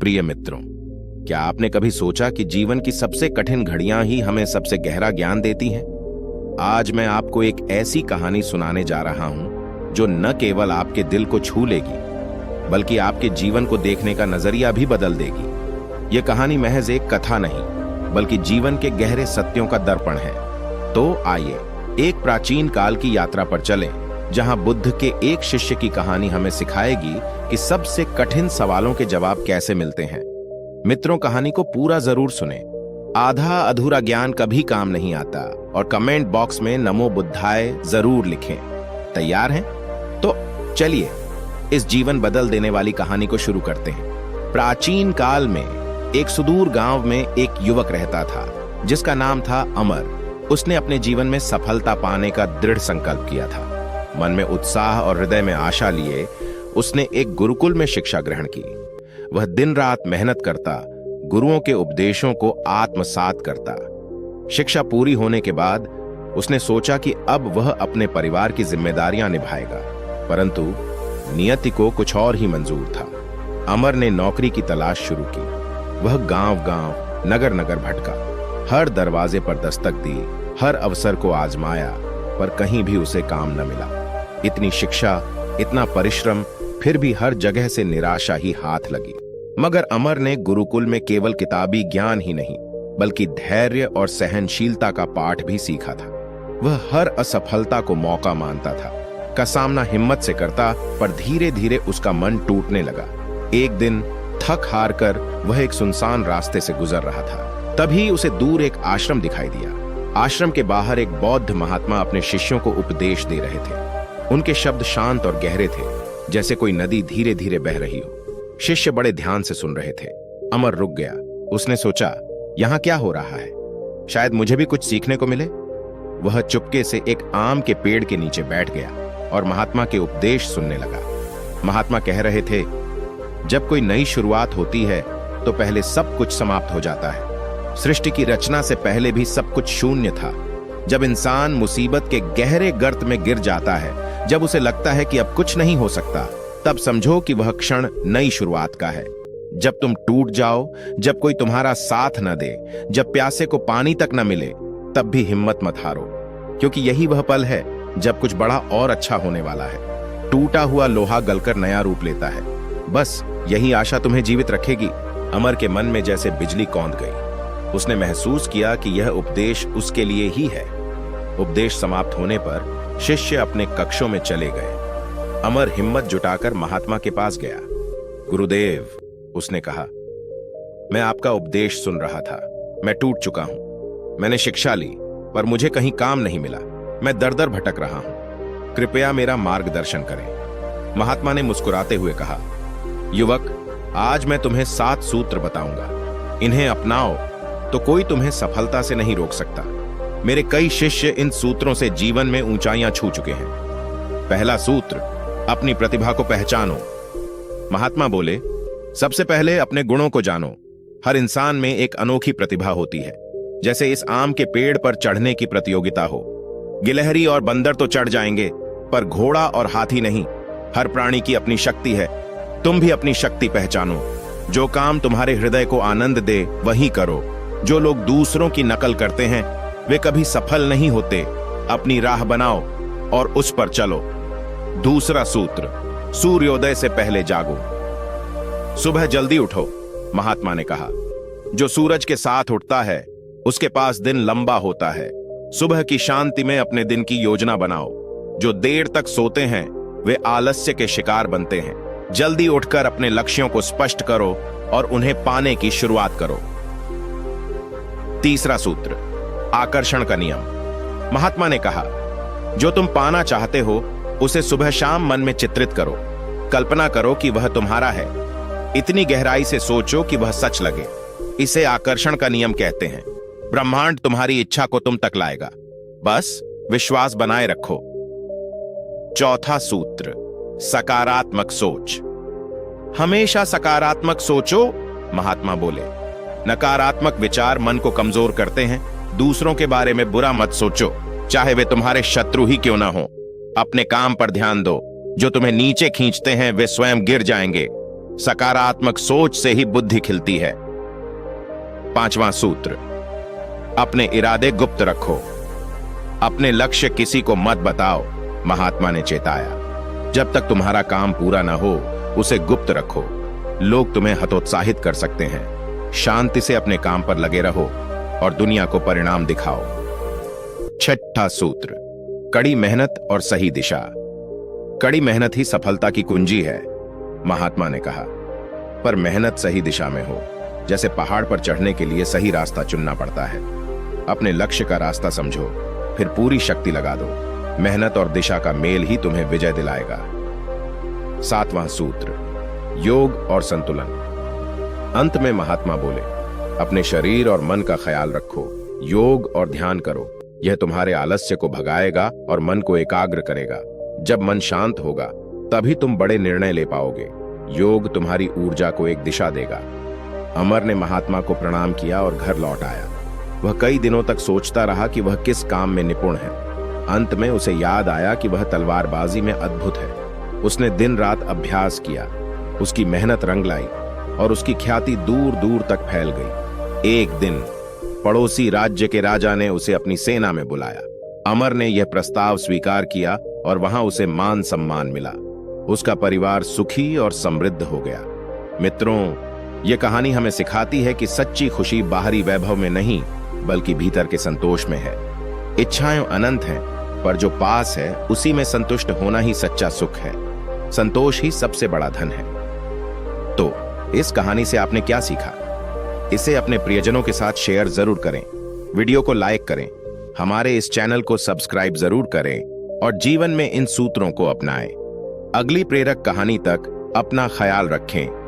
प्रिय मित्रों, क्या आपने कभी सोचा कि जीवन की सबसे कठिन घड़ियां ही हमें सबसे गहरा ज्ञान देती हैं? आज मैं आपको एक ऐसी कहानी सुनाने जा रहा हूं जो न केवल आपके दिल को छू लेगी, बल्कि आपके जीवन को देखने का नजरिया भी बदल देगी। यह कहानी महज एक कथा नहीं, बल्कि जीवन के गहरे सत्यों का दर्पण है। तो आइए एक प्राचीन काल की यात्रा पर चलें, जहां बुद्ध के एक शिष्य की कहानी हमें सिखाएगी कि सबसे कठिन सवालों के जवाब कैसे मिलते हैं। मित्रों, कहानी को पूरा जरूर सुने। आधा अधूरा ज्ञान कभी काम नहीं आता। और कमेंट बॉक्स में नमो बुद्धाय जरूर लिखें। तैयार हैं? तो चलिए इस जीवन बदल देने वाली कहानी को शुरू करते हैं। प्राचीन काल में एक सुदूर गांव में एक युवक रहता था जिसका नाम था अमर। उसने अपने जीवन में सफलता पाने का दृढ़ संकल्प किया था। मन में उत्साह और हृदय में आशा लिए उसने एक गुरुकुल में शिक्षा ग्रहण की। वह दिन रात मेहनत करता, गुरुओं के उपदेशों को आत्मसात करता। शिक्षा पूरी होने के बाद उसने सोचा कि अब वह अपने परिवार की जिम्मेदारियां निभाएगा, परंतु नियति को कुछ और ही मंजूर था। अमर ने नौकरी की तलाश शुरू की। वह गांव-गांव, नगर-नगर भटका, हर दरवाजे पर दस्तक दी, हर अवसर को आजमाया, पर कहीं भी उसे काम न मिला। इतनी शिक्षा, इतना परिश्रम, फिर भी हर जगह से निराशा ही हाथ लगी। मगर अमर ने गुरुकुल में केवल किताबी ज्ञान ही नहीं, बल्कि धैर्य और सहनशीलता का पाठ भी सीखा था। वह हर असफलता को मौका मानता था, का सामना हिम्मत से करता, पर धीरे धीरे उसका मन टूटने लगा। एक दिन थक हार कर वह एक सुनसान रास्ते से गुजर रहा था। तभी उसे दूर एक आश्रम दिखाई दिया। आश्रम के बाहर एक बौद्ध महात्मा अपने शिष्यों को उपदेश दे रहे थे। उनके शब्द शांत और गहरे थे, जैसे कोई नदी धीरे धीरे बह रही हो। शिष्य बड़े ध्यान से सुन रहे थे। अमर रुक गया। उसने सोचा, यहां क्या हो रहा है? शायद मुझे भी कुछ सीखने को मिले। वह चुपके से एक आम के पेड़ के नीचे बैठ गया और महात्मा के उपदेश सुनने लगा। महात्मा कह रहे थे, जब कोई नई शुरुआत होती है तो पहले सब कुछ समाप्त हो जाता है। सृष्टि की रचना से पहले भी सब कुछ शून्य था। जब इंसान मुसीबत के गहरे गर्त में गिर जाता है, जब उसे लगता है कि अब कुछ नहीं हो सकता, तब समझो कि वह क्षण नई शुरुआत का है। जब तुम टूट जाओ, जब कोई तुम्हारा साथ न दे, जब प्यासे को पानी तक न मिले, तब भी हिम्मत मत हारो, क्योंकि यही वह पल है जब कुछ बड़ा और अच्छा होने वाला है। टूटा हुआ लोहा गलकर नया रूप लेता है। बस यही आशा तुम्हें जीवित रखेगी। अमर के मन में जैसे बिजली कौंध गई। उसने महसूस किया कि यह उपदेश उसके लिए ही है। उपदेश समाप्त होने पर शिष्य अपने कक्षों में चले गए। अमर हिम्मत जुटाकर महात्मा के पास गया। गुरुदेव, उसने कहा, मैं आपका उपदेश सुन रहा था। मैं टूट चुका हूं। मैंने शिक्षा ली, पर मुझे कहीं काम नहीं मिला। मैं दर-दर भटक रहा हूं। कृपया मेरा मार्गदर्शन करें। महात्मा ने मुस्कुराते हुए कहा, युवक, आज मैं तुम्हें 7 सूत्र बताऊंगा। इन्हें अपनाओ तो कोई तुम्हें सफलता से नहीं रोक सकता। मेरे कई शिष्य इन सूत्रों से जीवन में ऊंचाइयां छू चुके हैं। पहला सूत्र, अपनी प्रतिभा को पहचानो। महात्मा बोले, सबसे पहले अपने गुणों को जानो। हर इंसान में एक अनोखी प्रतिभा होती है, जैसे इस आम के पेड़ पर चढ़ने की प्रतियोगिता हो। गिलहरी और बंदर तो चढ़ जाएंगे, पर घोड़ा और हाथी नहीं। हर प्राणी की अपनी शक्ति है। तुम भी अपनी शक्ति पहचानो। जो काम तुम्हारे हृदय को आनंद दे वही करो। जो लोग दूसरों की नकल करते हैं वे कभी सफल नहीं होते। अपनी राह बनाओ और उस पर चलो। दूसरा सूत्र, सूर्योदय से पहले जागो। सुबह जल्दी उठो। महात्मा ने कहा, जो सूरज के साथ उठता है उसके पास दिन लंबा होता है। सुबह की शांति में अपने दिन की योजना बनाओ। जो देर तक सोते हैं वे आलस्य के शिकार बनते हैं। जल्दी उठकर अपने लक्ष्यों को स्पष्ट करो और उन्हें पाने की शुरुआत करो। तीसरा सूत्र, आकर्षण का नियम। महात्मा ने कहा, जो तुम पाना चाहते हो उसे सुबह शाम मन में चित्रित करो। कल्पना करो कि वह तुम्हारा है। इतनी गहराई से सोचो कि वह सच लगे। इसे आकर्षण का नियम कहते हैं। ब्रह्मांड तुम्हारी इच्छा को तुम तक लाएगा। बस विश्वास बनाए रखो। चौथा सूत्र, सकारात्मक सोच। हमेशा सकारात्मक सोचो, महात्मा बोले। नकारात्मक विचार मन को कमजोर करते हैं। दूसरों के बारे में बुरा मत सोचो, चाहे वे तुम्हारे शत्रु ही क्यों ना हो। अपने काम पर ध्यान दो। जो तुम्हें नीचे खींचते हैं वे स्वयं गिर जाएंगे। सकारात्मक सोच से ही बुद्धि खिलती है। 5वां सूत्र, अपने इरादे गुप्त रखो। अपने लक्ष्य किसी को मत बताओ, महात्मा ने चेताया। जब तक तुम्हारा काम पूरा न हो उसे गुप्त रखो। लोग तुम्हें हतोत्साहित कर सकते हैं। शांति से अपने काम पर लगे रहो और दुनिया को परिणाम दिखाओ। 6वां सूत्र, कड़ी मेहनत और सही दिशा। कड़ी मेहनत ही सफलता की कुंजी है, महात्मा ने कहा। पर मेहनत सही दिशा में हो। जैसे पहाड़ पर चढ़ने के लिए सही रास्ता चुनना पड़ता है। अपने लक्ष्य का रास्ता समझो, फिर पूरी शक्ति लगा दो। मेहनत और दिशा का मेल ही तुम्हें विजय दिलाएगा। 7वां सूत्र, योग और संतुलन। अंत में महात्मा बोले, अपने शरीर और मन का ख्याल रखो। योग और ध्यान करो। यह तुम्हारे आलस्य को भगाएगा और मन को एकाग्र करेगा। जब मन शांत होगा तभी तुम बड़े निर्णय ले पाओगे। योग तुम्हारी ऊर्जा को एक दिशा देगा। अमर ने महात्मा को प्रणाम किया और घर लौट आया। वह कई दिनों तक सोचता रहा कि वह किस काम में निपुण है। अंत में उसे याद आया कि वह तलवारबाजी में अद्भुत है। उसने दिन रात अभ्यास किया। उसकी मेहनत रंग लाई और उसकी ख्याति दूर दूर तक फैल गई। एक दिन पड़ोसी राज्य के राजा ने उसे अपनी सेना में बुलाया। अमर ने यह प्रस्ताव स्वीकार किया और वहां उसे मान सम्मान मिला। उसका परिवार सुखी और समृद्ध हो गया। मित्रों, यह कहानी हमें सिखाती है कि सच्ची खुशी बाहरी वैभव में नहीं बल्कि भीतर के संतोष में है। इच्छाएं अनंत हैं, पर जो पास है उसी में संतुष्ट होना ही सच्चा सुख है। संतोष ही सबसे बड़ा धन है। तो इस कहानी से आपने क्या सीखा? इसे अपने प्रियजनों के साथ शेयर जरूर करें। वीडियो को लाइक करें। हमारे इस चैनल को सब्सक्राइब जरूर करें और जीवन में इन सूत्रों को अपनाएं। अगली प्रेरक कहानी तक अपना ख्याल रखें।